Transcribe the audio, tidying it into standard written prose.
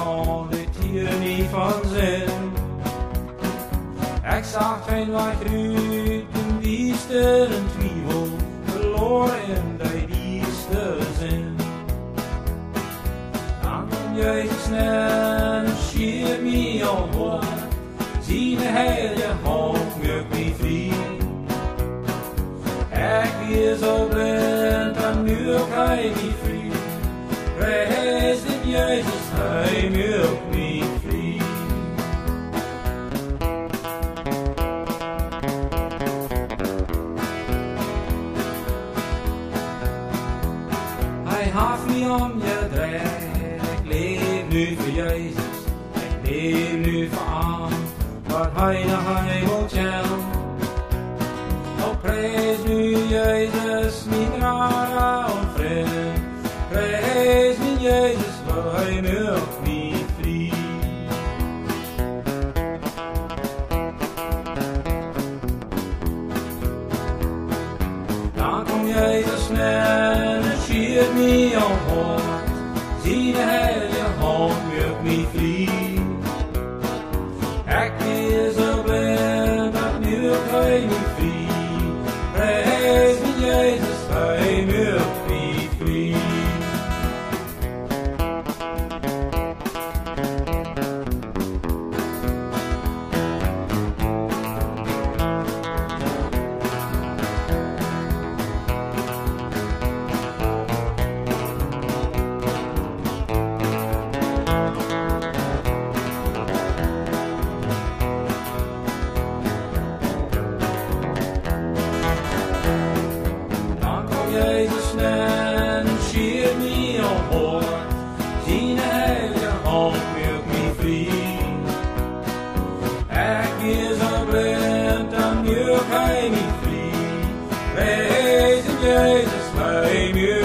kon dit hier niet van zin. Ik zag geen weg uit en dieste een twijfel, verloren in die dieste zin. Dan kwam Jezus snel en schiet mij al hoor, zijn hele hand maakt mij vrij. Ik is zo blind en nu kan hij niet vrij. Preis dit Jezus, hij maakt mij vrij. Hij heeft mij omgedraaid, ik leef nu voor Jezus, ik leef nu voor aan, wat hij naar hij wil tellen. Oh, prijs nu Jezus, mijn rare vriend, prijs nu Jezus, hij maakt mij vrij. Dan komt Jezus snel en schiet mij al hoort, zijn hele hand maakt mij vrij. Ik is zo blind, dat nu kan hij niet vrij. Preis me Jezus, hij maakt mij vrij. Jezus snel en schiet mij al hoort, zijn hele hand maakt mij vrij. Ik is zo blind en nu kan hij niet vrij. Preis Jezus, hij maakt